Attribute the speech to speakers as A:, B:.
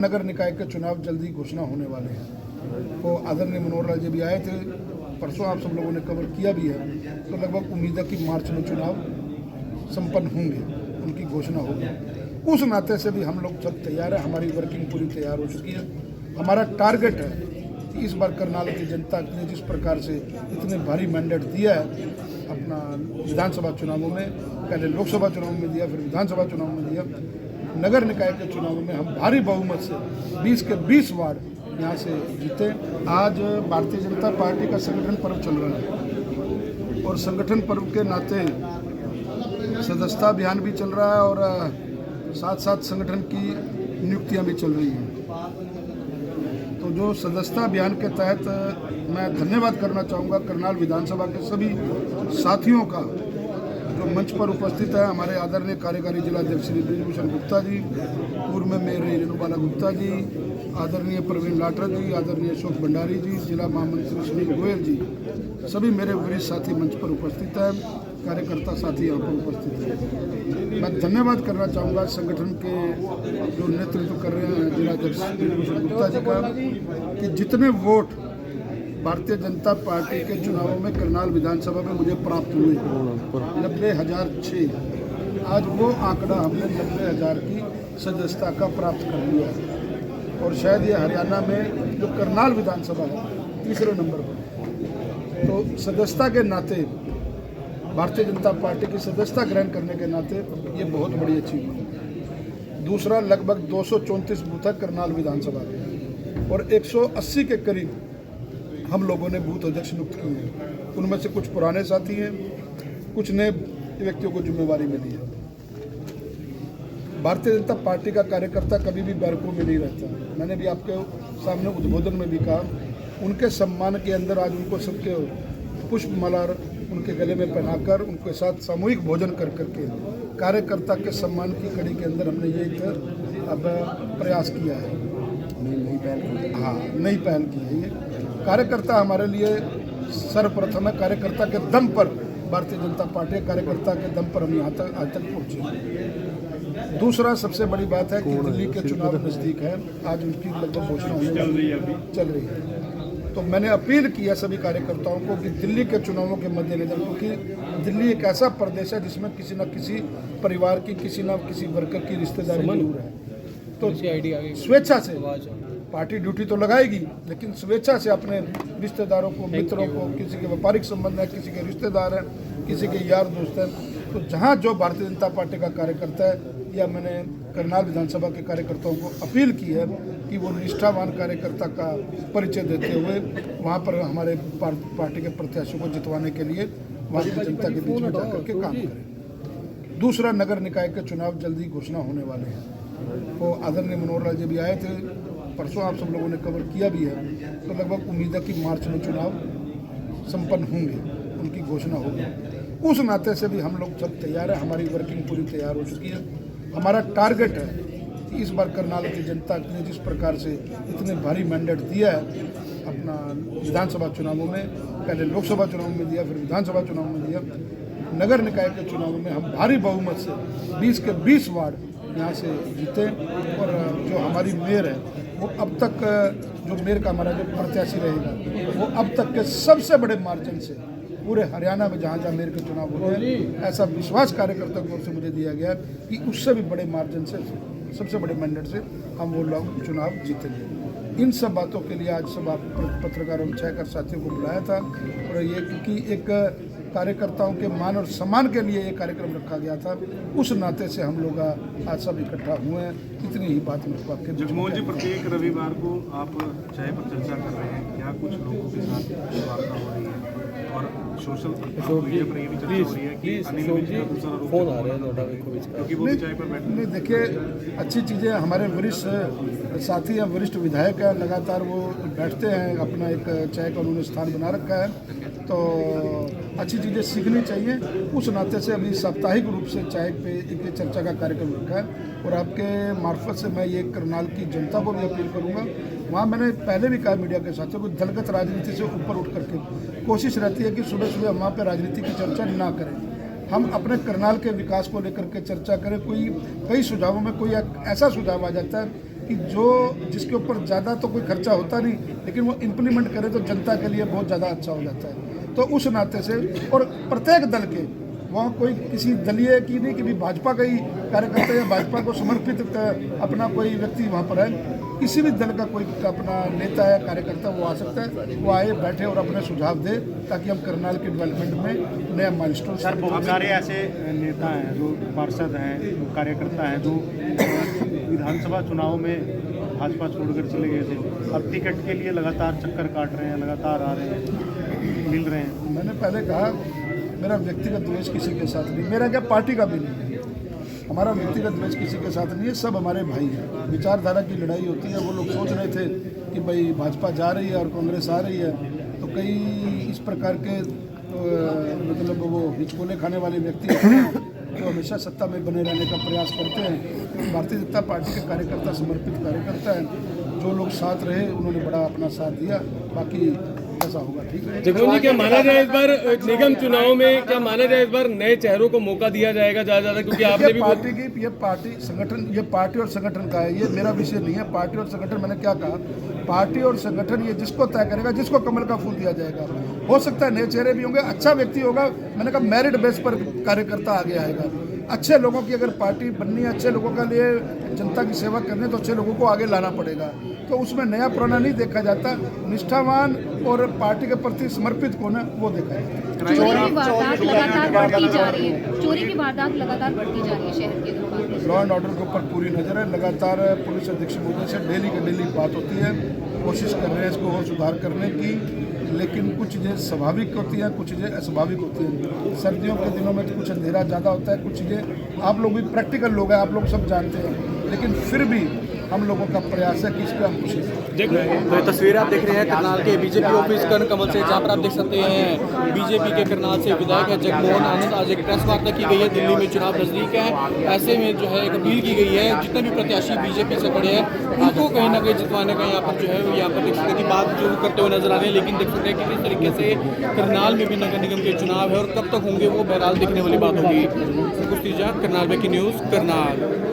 A: नगर निकाय के चुनाव जल्दी घोषणा होने वाले हैं। तो आदरणीय मनोहर लाल जी भी आए थे, परसों आप सब लोगों ने कवर किया भी है। तो लगभग उम्मीद है कि मार्च में चुनाव संपन्न होंगे, उनकी घोषणा होगी। उस नाते से भी हम लोग सब तैयार है, हमारी वर्किंग पूरी तैयार हो चुकी है। हमारा टारगेट है कि इस बार करनाल की जनता ने जिस प्रकार से इतने भारी मैंडेट दिया है अपना विधानसभा चुनावों में, पहले लोकसभा चुनाव में दिया, फिर विधानसभा चुनाव में दिया, नगर निकाय के चुनावों में हम भारी बहुमत से 20 के 20 वार्ड यहाँ से जीते। आज भारतीय जनता पार्टी का संगठन पर्व चल रहा है और संगठन पर्व के नाते सदस्यता अभियान भी चल रहा है और साथ साथ संगठन की नियुक्तियाँ भी चल रही हैं। तो जो सदस्यता अभियान के तहत मैं धन्यवाद करना चाहूँगा करनाल विधानसभा के सभी साथियों का जो मंच पर उपस्थित है। हमारे आदरणीय कार्यकारी जिलाध्यक्ष श्री ब्रिजभूषण गुप्ता जी, पूर्व में मेयर रेणुबाला गुप्ता जी, आदरणीय प्रवीण लाटरा जी, आदरणीय अशोक भंडारी जी, जिला महामंत्री श्री गोयल जी, सभी मेरे वरिष्ठ साथी मंच पर उपस्थित हैं, कार्यकर्ता साथी यहाँ पर उपस्थित हैं। मैं धन्यवाद करना चाहूँगा संगठन के जो नेतृत्व कर रहे हैं जिलाध्यक्ष ब्रिजभूषण गुप्ता जी का, कि जितने वोट भारतीय जनता पार्टी के चुनावों में करनाल विधानसभा में मुझे प्राप्त हुए 90,006, आज वो आंकड़ा हमने 90,000 की सदस्यता का प्राप्त कर लिया है और शायद ये हरियाणा में जो करनाल विधानसभा है तीसरे नंबर पर। तो सदस्यता के नाते भारतीय जनता पार्टी की सदस्यता ग्रहण करने के नाते ये बहुत बड़ी अचीवमेंट है। दूसरा, लगभग 234 बूथ है करनाल विधानसभा के और 180 के करीब हम लोगों ने बूथ अध्यक्ष नियुक्त किए हैं। उनमें से कुछ पुराने साथी हैं, कुछ नए व्यक्तियों को जिम्मेवारी मिली है। भारतीय जनता पार्टी का कार्यकर्ता कभी भी बैरकों में नहीं रहता। मैंने भी आपके सामने उद्बोधन में भी कहा, उनके सम्मान के अंदर आज उनको सबके पुष्पमाला उनके गले में पहनाकर उनके साथ सामूहिक भोजन कर करके कार्यकर्ता के सम्मान की कड़ी के अंदर हमने ये अब प्रयास किया है। नई पहल की है। ये कार्यकर्ता हमारे लिए सर्वप्रथम है। कार्यकर्ता के दम पर भारतीय जनता पार्टी कार्यकर्ता के दम पर हम यहाँ तक आज तक पहुँचे। दूसरा, सबसे बड़ी बात है कि दिल्ली के चुनाव नज़दीक है, आज उनकी लगभग घोषणा चल रही है। तो मैंने अपील की है सभी कार्यकर्ताओं को कि दिल्ली के चुनावों के मद्देनजर, क्योंकि दिल्ली एक ऐसा प्रदेश है जिसमें किसी न किसी परिवार की किसी न किसी वर्कर की रिश्तेदारी जरूर है। तो स्वेच्छा से पार्टी ड्यूटी तो लगाएगी, लेकिन स्वेच्छा से अपने रिश्तेदारों को, मित्रों को, किसी के व्यापारिक संबंध है, किसी के रिश्तेदार हैं, किसी के यार दोस्त हैं, तो जहां जो भारतीय जनता पार्टी का कार्यकर्ता है, या मैंने करनाल विधानसभा के कार्यकर्ताओं को अपील की है कि वो निष्ठावान कार्यकर्ता का परिचय देते हुए वहां पर हमारे पार्टी के प्रत्याशियों को जितवाने के लिए वहाँ की जनता के बीच में जाकर के काम करें। दूसरा, नगर निकाय के चुनाव जल्दी घोषणा होने वाले हैं। तो आदरणीय मनोहर लाल जी भी आए थे, परसों आप सब लोगों ने कवर किया भी है। तो लगभग उम्मीद है कि मार्च में चुनाव संपन्न होंगे, उनकी घोषणा होगी। उस नाते से भी हम लोग सब तैयार है, हमारी वर्किंग पूरी तैयार हो चुकी है। हमारा टारगेट है कि इस बार करनाल की जनता ने जिस प्रकार से इतने भारी मैंडेट दिया है अपना विधानसभा चुनावों में, पहले लोकसभा चुनाव में दिया, फिर विधानसभा चुनाव में दिया, नगर निकाय के चुनावों में हम भारी बहुमत से 20 के 20 वार्ड यहाँ से जीते। और जो हमारी मेयर है वो अब तक, जो मेयर का हमारा जो प्रत्याशी रहेगा वो अब तक के सबसे बड़े मार्जिन से पूरे हरियाणा में जहाँ जहाँ मेयर के चुनाव हुए हैं, ऐसा विश्वास कार्यकर्ता की ओर से मुझे दिया गया कि उससे भी बड़े मार्जिन से, सबसे बड़े मैंडेट से हम वो लोग चुनाव जीतेंगे। इन सब बातों के लिए आज सब आप पत्रकारों में 6 साथियों को बुलाया था और ये क्योंकि एक कार्यकर्ताओं के मान और सम्मान के लिए ये कार्यक्रम रखा गया था, उस नाते से हम लोग आज सब इकट्ठा हुए हैं। इतनी ही बात मेरे आपके
B: जगमोहन जी, प्रत्येक रविवार को आप चाय पर चर्चा कर रहे हैं, क्या कुछ लोगों के साथ वार्ता हो रही है और सोशल मीडिया पर ये भी चर्चा हो रही है कि अनिल विज का दूसरा रूप फोन आ रहा है क्योंकि वो भी चाय पर बैठे
A: नहीं। देखिए, अच्छी चीज़ें, हमारे वरिष्ठ साथी हैं, वरिष्ठ विधायक हैं, लगातार वो बैठते हैं, अपना एक चाय का उन्होंने स्थान बना रखा है, तो अच्छी चीज़ें सीखनी चाहिए। उस नाते से अभी साप्ताहिक रूप से चाय पे एक चर्चा का कार्यक्रम रखा है और आपके मार्फत से मैं ये करनाल की जनता को भी अपील करूँगा। वहाँ मैंने पहले भी कहा मीडिया के साथियों को, दलगत राजनीति से ऊपर उठ करके कोशिश रहती है कि सुबह सुबह वहाँ पर राजनीति की चर्चा ना करें, हम अपने करनाल के विकास को लेकर के चर्चा करें। कई सुझावों में कोई ऐसा सुझाव आ जाता है कि जो जिसके ऊपर ज़्यादा तो कोई खर्चा होता नहीं, लेकिन वो इम्प्लीमेंट करे तो जनता के लिए बहुत ज़्यादा अच्छा हो जाता है। तो उस नाते से, और प्रत्येक दल के वहाँ कोई किसी दलीय की नहीं कि भी भाजपा का ही कार्यकर्ता या भाजपा को समर्पित अपना कोई व्यक्ति वहाँ पर है, किसी भी दल का कोई अपना नेता या कार्यकर्ता वो आ सकता है, वो आए बैठे और अपने सुझाव दे, ताकि हम करनाल के डेवलपमेंट में नया माइलस्टोन।
C: सर, बहुत सारे ऐसे नेता हैं, जो पार्षद हैं, कार्यकर्ता हैं, जो विधानसभा चुनाव में भाजपा छोड़कर चले गए थे, अब टिकट के लिए लगातार चक्कर काट रहे हैं, लगातार आ रहे हैं, मिल रहे हैं।
A: मैंने पहले कहा, मेरा व्यक्तिगत द्वेष किसी के साथ नहीं, मेरा क्या पार्टी का भी नहीं है, हमारा व्यक्तिगत द्वेष किसी के साथ नहीं है, सब हमारे भाई हैं। विचारधारा की लड़ाई होती है। वो लोग सोच रहे थे कि भाई भाजपा जा रही है और कांग्रेस आ रही है, तो कई इस प्रकार के मतलब वो हिचकोले खाने वाले व्यक्ति होते हैं जो हमेशा सत्ता में बने रहने का प्रयास करते हैं। भारतीय जनता पार्टी के कार्यकर्ता समर्पित कार्यकर्ता हैं, जो लोग साथ रहे उन्होंने बड़ा अपना साथ दिया, बाकी ऐसा होगा ठीक है।
D: जगमोहन जी, क्या माना जाए इस बार निगम चुनाव में, क्या माना जाए इस बार नए चेहरों को मौका दिया जाएगा ज़्यादा, क्योंकि आपने भी
A: पार्टी की, ये पार्टी संगठन, ये पार्टी और संगठन का है, ये मेरा विषय नहीं है। पार्टी और संगठन, मैंने क्या कहा, पार्टी और संगठन ये जिसको तय करेगा, जिसको कमल का फूल दिया जाएगा। हो सकता है नए चेहरे भी होंगे, अच्छा व्यक्ति होगा, मैंने कहा मेरिट बेस पर कार्यकर्ता आगे आएगा। अच्छे लोगों की अगर पार्टी बननी है, अच्छे लोगों के लिए जनता की सेवा करने, तो अच्छे लोगों को आगे लाना पड़ेगा। तो उसमें नया पुराना नहीं देखा जाता, निष्ठावान और पार्टी के प्रति समर्पित कौन है वो देखा जाता है।
E: चोरी की वारदात लगातार बढ़ती जा रही है, चोरी की वारदात लगातार बढ़ती जा रही है शहर के अंदर।
A: लॉ एंड ऑर्डर के ऊपर पूरी नज़र है, लगातार पुलिस अधीक्षक महोदय से डेली की डेली बात होती है, कोशिश कर रहे हैं इसको और सुधार करने की, लेकिन कुछ चीज़ें स्वाभाविक होती हैं, कुछ चीज़ें अस्वाभाविक होती हैं। सर्दियों के दिनों में तो कुछ अंधेरा ज़्यादा होता है, कुछ चीज़ें आप लोग भी प्रैक्टिकल लोग हैं, आप लोग सब जानते हैं, लेकिन फिर भी हम लोगों का प्रयास है कि इस पर हम कोशिश करें।
F: तो तस्वीर आप देख रहे हैं करनाल के बीजेपी ऑफिस कर्ण कमल से, जहां पर आप देख सकते हैं बीजेपी के करनाल से विधायक है जगमोहन आनंद। आज एक प्रेस वार्ता की गई है, दिल्ली में चुनाव नजदीक है, ऐसे में जो है एक अपील की गई है जितने भी प्रत्याशी बीजेपी से खड़े हैं उनको कहीं ना कहीं जितवाने का यहाँ पर जो है यहाँ पर देख सकते हैं कि बात जो करते हुए नजर आ रहे हैं, लेकिन देख सकते हैं कि किस तरीके से करनाल में भी नगर निगम के चुनाव है और कब तक होंगे वो बहरहाल देखने वाली बात होगी। कुछ करनाल में की न्यूज़ करनाल।